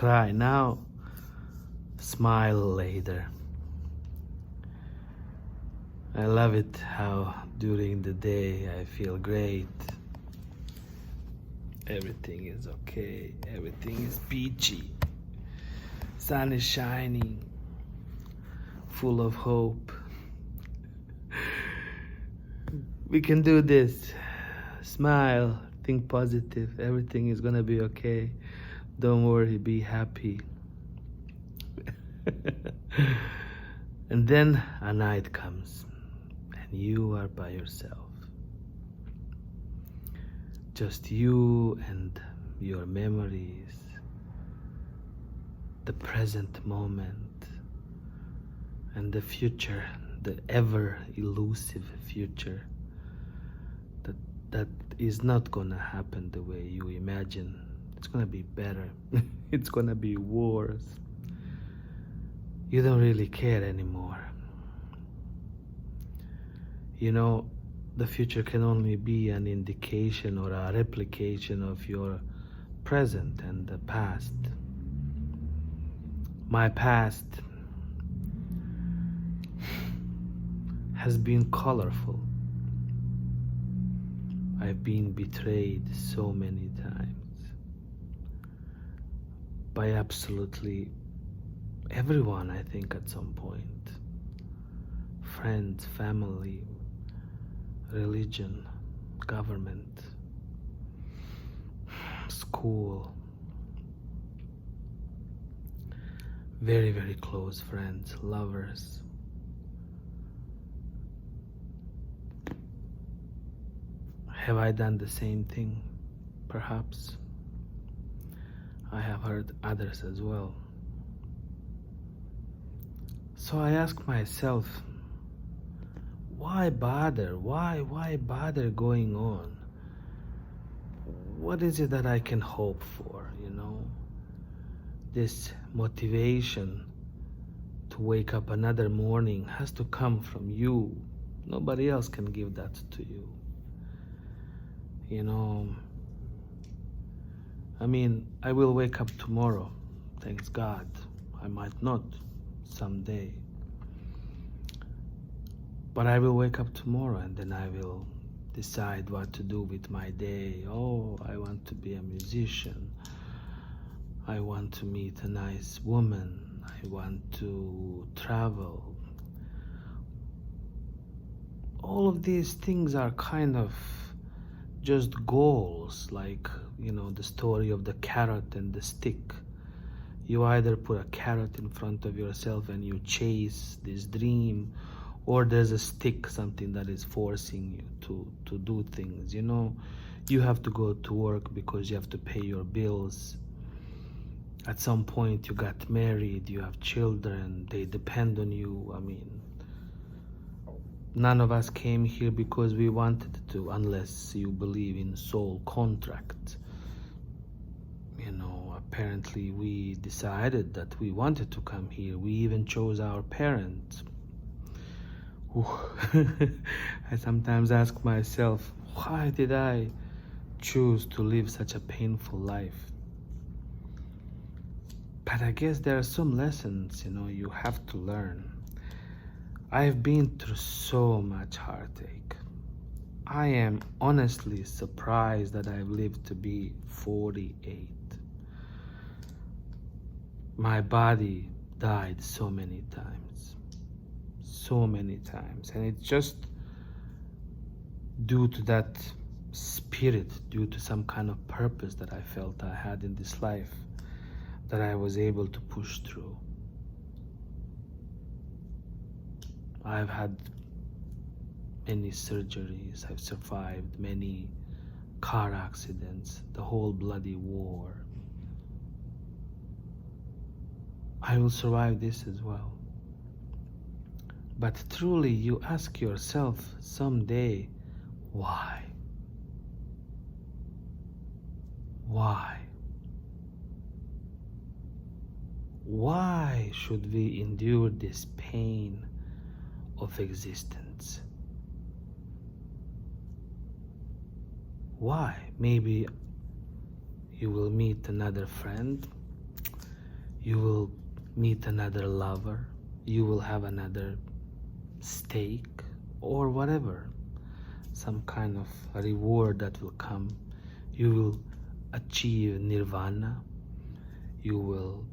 cry now, smile later. I love it how during the day I feel great. Everything is okay, everything is peachy. Sun is shining, full of hope. We can do this. Smile, think positive, everything is gonna be okay. Don't worry, be happy. And then a night comes and you are by yourself. Just you and your memories, the present moment, and the future, the ever elusive future that is not gonna happen the way you imagine. It's gonna be better. It's gonna be worse. You don't really care anymore. You know, the future can only be an indication or a replication of your present and the past. My past has been colorful. I've been betrayed so many times by absolutely everyone, I think, at some point. Friends, family, religion, government, school. Very, very close friends, lovers. Have I done the same thing? Perhaps. I have hurt others as well. So I ask myself, why bother? Why bother going on? What is it that I can hope for, you know? This motivation to wake up another morning has to come from you. Nobody else can give that to you. You know, I mean, I will wake up tomorrow, thanks God. I might not someday. But I will wake up tomorrow and then I will decide what to do with my day. Oh, I want to be a musician. I want to meet a nice woman. I want to travel. All of these things are kind of just goals, like, you know, the story of the carrot and the stick. You either put a carrot in front of yourself and you chase this dream, or there's a stick, something that is forcing you to do things. You know, you have to go to work because you have to pay your bills. At some point you got married, you have children, they depend on you. I mean, none of us came here because we wanted to, unless you believe in soul contract. You know, apparently we decided that we wanted to come here. We even chose our parents. I sometimes ask myself, why did I choose to live such a painful life? But I guess there are some lessons, you know, you have to learn. I've been through so much heartache. I am honestly surprised that I've lived to be 48. My body died so many times. So many times. And it's just due to that spirit, due to some kind of purpose that I felt I had in this life, that I was able to push through. I've had many surgeries, I've survived many car accidents, the whole bloody war. I will survive this as well. But truly, you ask yourself someday, why? Why? Why should we endure this pain of existence? Why? Maybe you will meet another friend You will meet another lover. You will have another steak or whatever, some kind of reward that will come. You will achieve nirvana. You will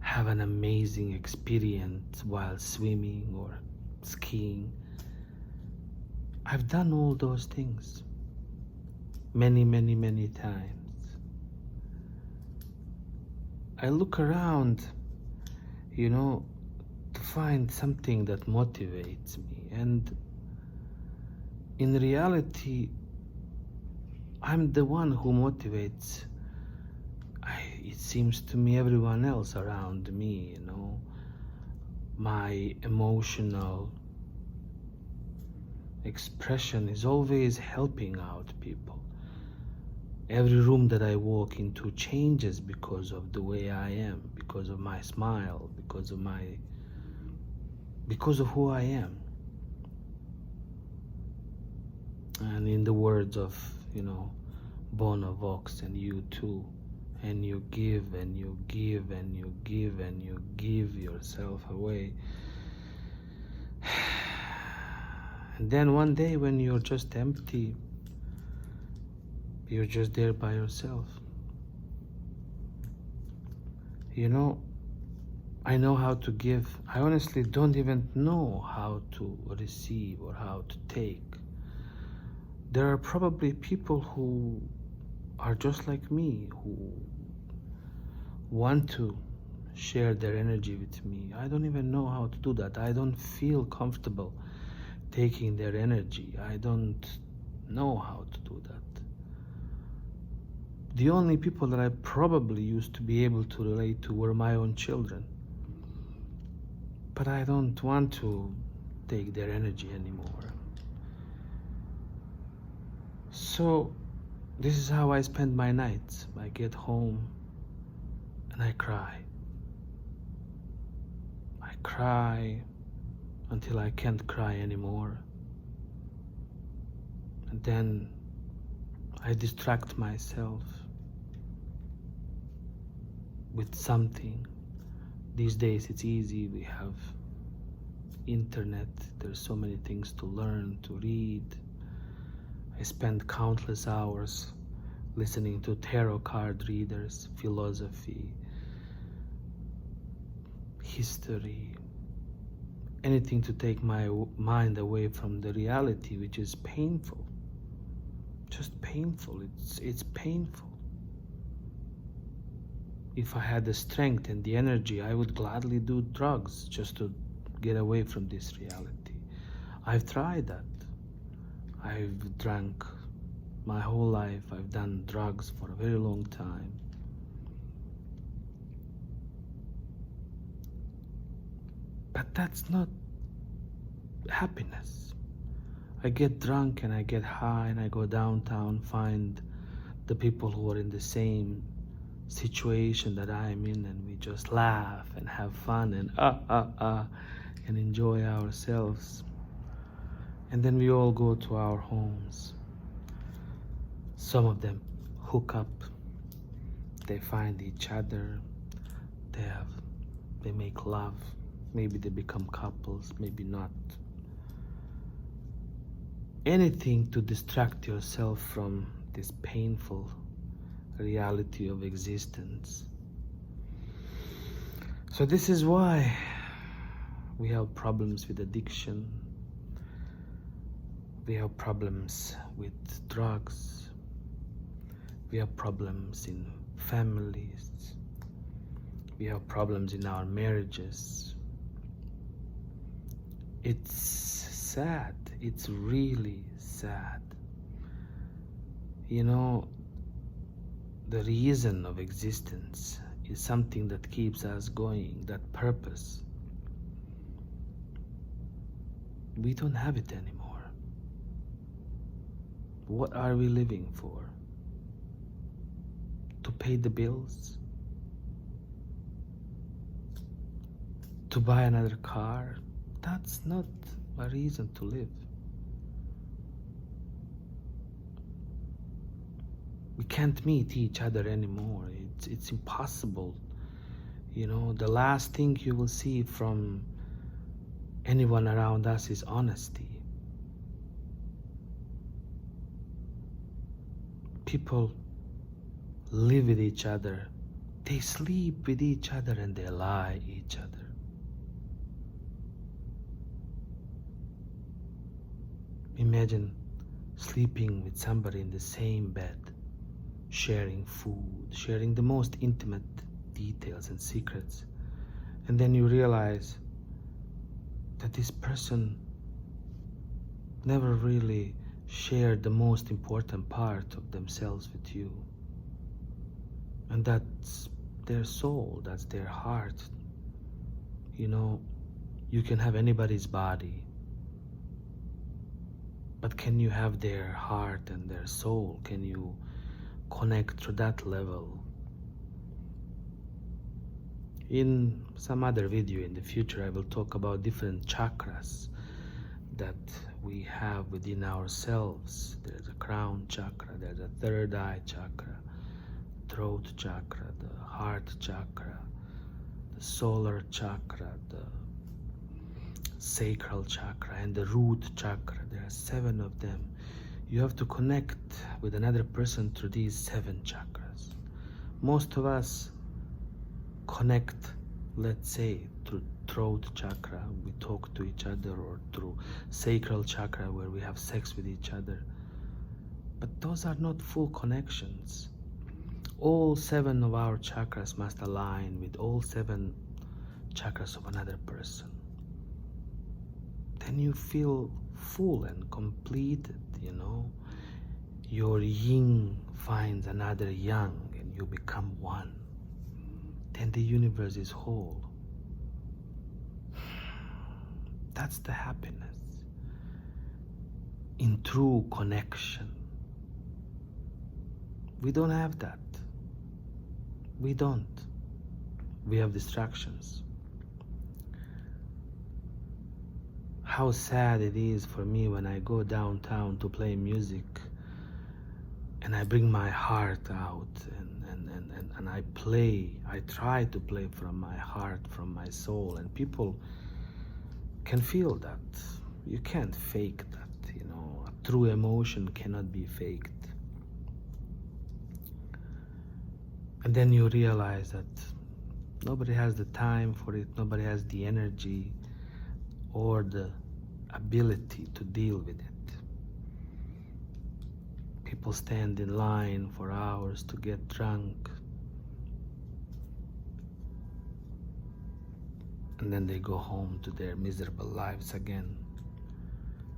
have an amazing experience while swimming or skiing. I've done all those things many, many, many times. I look around, to find something that motivates me. And in reality, I'm the one who motivates, it seems to me, everyone else around me, My emotional expression is always helping out people. Every room that I walk into changes because of the way I am, because of my smile, because of who I am. And in the words of, Bono Vox and U2, and you give and you give and you give and you give yourself away. And then one day when you're just empty, you're just there by yourself. I know how to give. I honestly don't even know how to receive or how to take. There are probably people who are just like me, who want to share their energy with me. I don't even know how to do that. I don't feel comfortable taking their energy. I don't know how to do that. The only people that I probably used to be able to relate to were my own children. But I don't want to take their energy anymore. So this is how I spend my nights. I get home and I cry. I cry until I can't cry anymore. And then I distract myself with something. These days it's easy. We have internet. There's so many things to learn, to read. I spend countless hours listening to tarot card readers, philosophy, history, anything to take my mind away from the reality, which is painful. Just painful. It's painful. If I had the strength and the energy, I would gladly do drugs just to get away from this reality. I've tried that. I've drank my whole life. I've done drugs for a very long time. But that's not happiness. I get drunk and I get high and I go downtown, find the people who are in the same situation that I'm in, and we just laugh and have fun and and enjoy ourselves. And then we all go to our homes. Some of them hook up, they find each other, they make love, maybe they become couples, maybe not. Anything to distract yourself from this painful reality of existence. So this is why we have problems with addiction. We have problems with drugs. We have problems in families. We have problems in our marriages. It's sad. It's really sad. The reason of existence is something that keeps us going, that purpose. We don't have it anymore. What are we living for? To pay the bills? To buy another car? That's not a reason to live. We can't meet each other anymore. It's impossible. You know, the last thing you will see from anyone around us is honesty. People live with each other, they sleep with each other, and they lie each other. Imagine sleeping with somebody in the same bed, sharing food, sharing the most intimate details and secrets, and then you realize that this person never really shared the most important part of themselves with you. And that's their soul, that's their heart. You know, you can have anybody's body, but can you have their heart and their soul? Can you connect to that level? In some other video in the future, I will talk about different chakras that we have within ourselves. There's a crown chakra, there's a third eye chakra, throat chakra, the heart chakra, the solar chakra, the sacral chakra, and the root chakra. There are 7 of them. You have to connect with another person through these 7 chakras. Most of us connect, let's say, through throat chakra, we talk to each other, or through sacral chakra, where we have sex with each other. But those are not full connections. All 7 of our chakras must align with all 7 chakras of another person. Then you feel full and completed, you know. Your yin finds another yang and you become one. Then the universe is whole. That's the happiness in true connection. We don't have that. We don't. We have distractions. How sad it is for me when I go downtown to play music and I bring my heart out and I play, I try to play from my heart, from my soul, and people can feel that. You can't fake that, you know. A true emotion cannot be faked. And then you realize that nobody has the time for it, nobody has the energy or the ability to deal with it. People stand in line for hours to get drunk, and then they go home to their miserable lives again.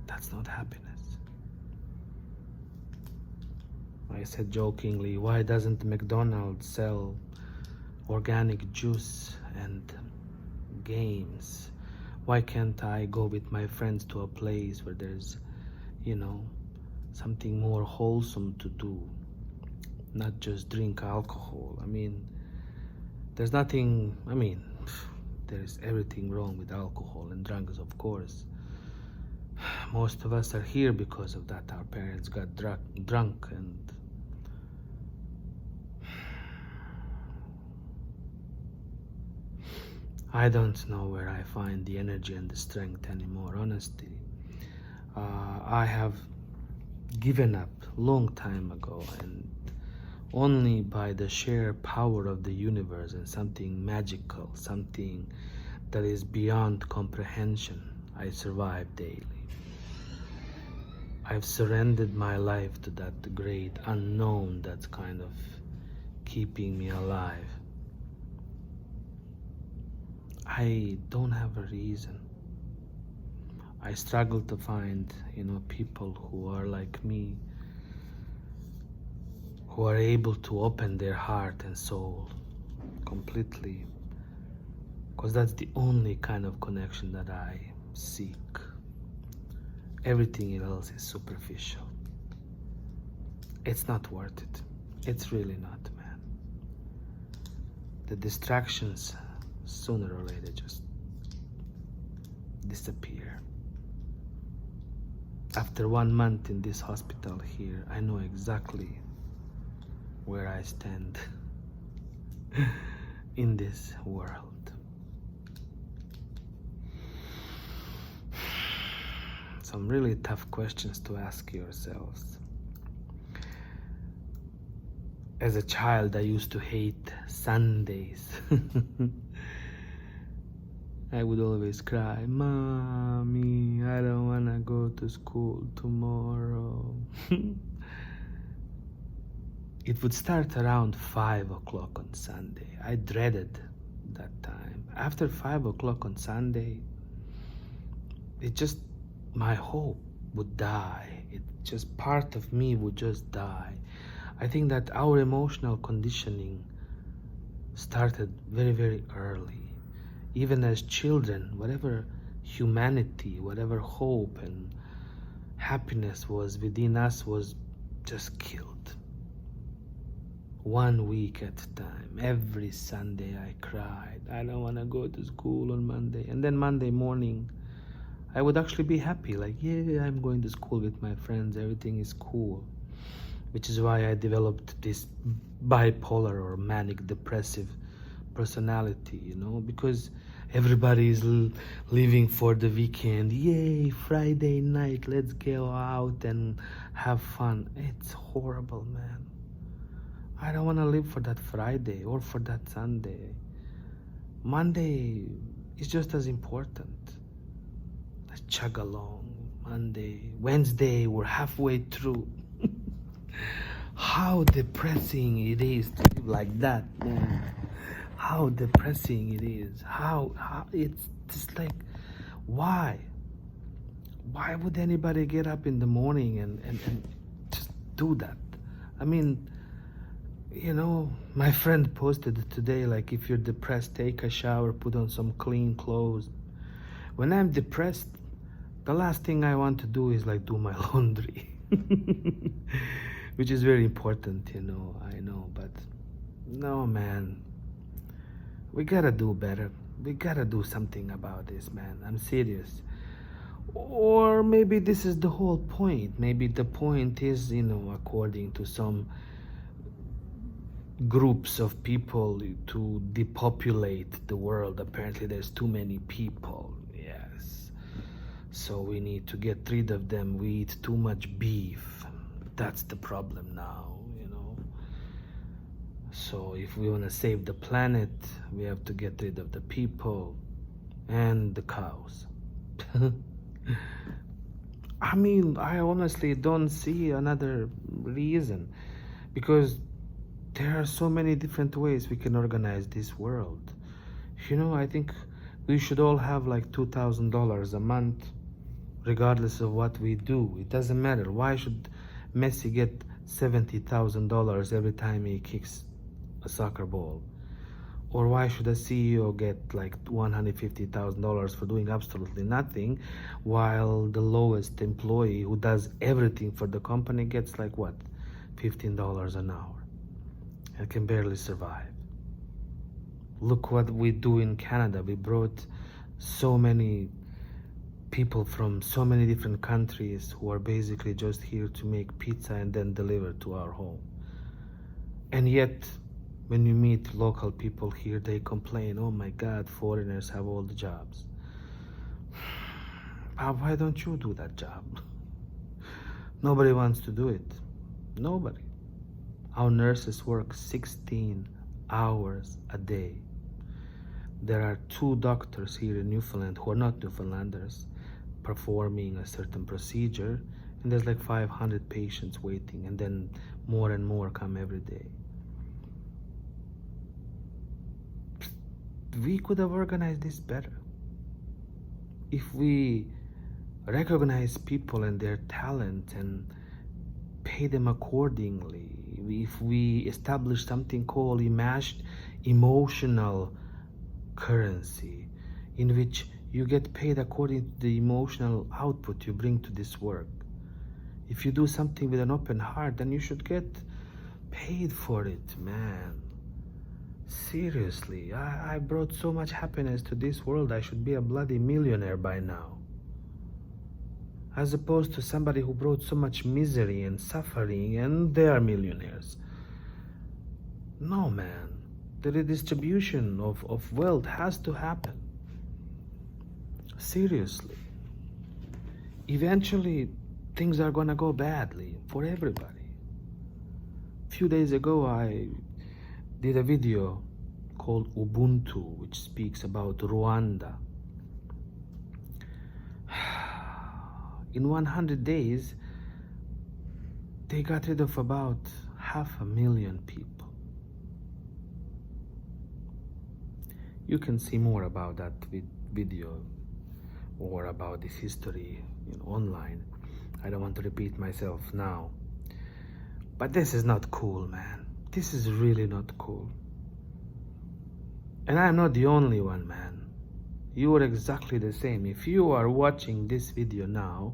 That's not happiness. I said jokingly, why doesn't McDonald's sell organic juice and games? Why can't I go with my friends to a place where there's, you know, something more wholesome to do, not just drink alcohol? I mean, there's nothing, I mean, there's everything wrong with alcohol and drugs, of course. Most of us are here because of that. Our parents got drunk and I don't know where I find the energy and the strength anymore, honestly. I have given up long time ago, and only by the sheer power of the universe and something magical, something that is beyond comprehension, I survive daily. I've surrendered my life to that great unknown that's kind of keeping me alive. I don't have a reason. I struggle to find, you know, people who are like me, who are able to open their heart and soul completely, because that's the only kind of connection that I seek. Everything else is superficial. It's not worth it. It's really not, man. The distractions, sooner or later, just disappear. After 1 month in this hospital here, I know exactly where I stand in this world. Some really tough questions to ask yourselves. As a child, I used to hate Sundays. I would always cry, "Mommy, I don't want to go to school tomorrow." It would start around 5 o'clock on Sunday. I dreaded that time. After 5 o'clock on Sunday, my hope would die. It just, part of me would just die. I think that our emotional conditioning started very, very early. Even as children, whatever humanity, whatever hope and happiness was within us was just killed. 1 week at a time. Every Sunday I cried, "I don't want to go to school on Monday." And then Monday morning, I would actually be happy, like, yeah, I'm going to school with my friends, everything is cool. Which is why I developed this bipolar or manic depressive personality, because everybody is leaving for the weekend. Yay, Friday night, let's go out and have fun. It's horrible, man. I don't want to live for that Friday or for that Sunday. Monday is just as important. Let's chug along. Monday, Wednesday, we're halfway through. How depressing it is to live like that, man. How depressing it is. How it's just like, why would anybody get up in the morning and just do that? I mean, my friend posted today, like, if you're depressed, take a shower, put on some clean clothes. When I'm depressed, the last thing I want to do is like do my laundry. Which is very important, I know, but no, man. We gotta do better. We gotta do something about this, man. I'm serious. Or maybe this is the whole point. Maybe the point is, according to some groups of people, to depopulate the world. Apparently there's too many people. Yes. So we need to get rid of them. We eat too much beef. That's the problem now, So if we want to save the planet, we have to get rid of the people and the cows. I mean, I honestly don't see another reason, because there are so many different ways we can organize this world. I think we should all have like $2,000 a month, regardless of what we do. It doesn't matter. Why should Messi get $70,000 every time he kicks a soccer ball? Or why should a CEO get like $150,000 for doing absolutely nothing, while the lowest employee who does everything for the company gets like what, $15 an hour and can barely survive? Look what we do in Canada. We brought so many people from so many different countries who are basically just here to make pizza and then deliver to our home. And yet, when you meet local people here, they complain, "Oh my God, foreigners have all the jobs." Why don't you do that job? Nobody wants to do it. Nobody. Our nurses work 16 hours a day. There are 2 doctors here in Newfoundland who are not Newfoundlanders performing a certain procedure, and there's like 500 patients waiting, and then more and more come every day. We could have organized this better. If we recognize people and their talent and pay them accordingly, if we establish something called emotional currency, in which you get paid according to the emotional output you bring to this work. If you do something with an open heart, then you should get paid for it, man. Seriously, I brought so much happiness to this world. I should be a bloody millionaire by now. As opposed to somebody who brought so much misery and suffering, and they are millionaires. No, man. The redistribution of wealth has to happen. Seriously. Eventually, things are gonna go badly for everybody. A few days ago, I did a video called Ubuntu, which speaks about Rwanda. In 100 days, they got rid of about 500,000 people. You can see more about that video or about this history, online. I don't want to repeat myself now. But this is not cool, man. This is really not cool. And I'm not the only one, man. You are exactly the same. If you are watching this video now,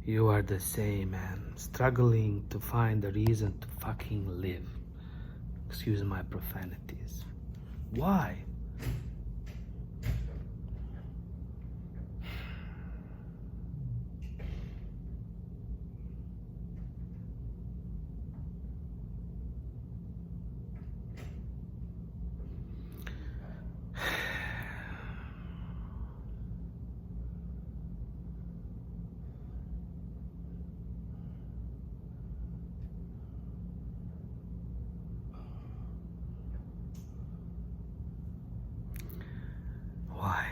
you are the same, man. Struggling to find a reason to fucking live. Excuse my profanities. Why? Why?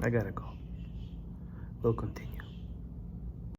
I gotta go. We'll continue.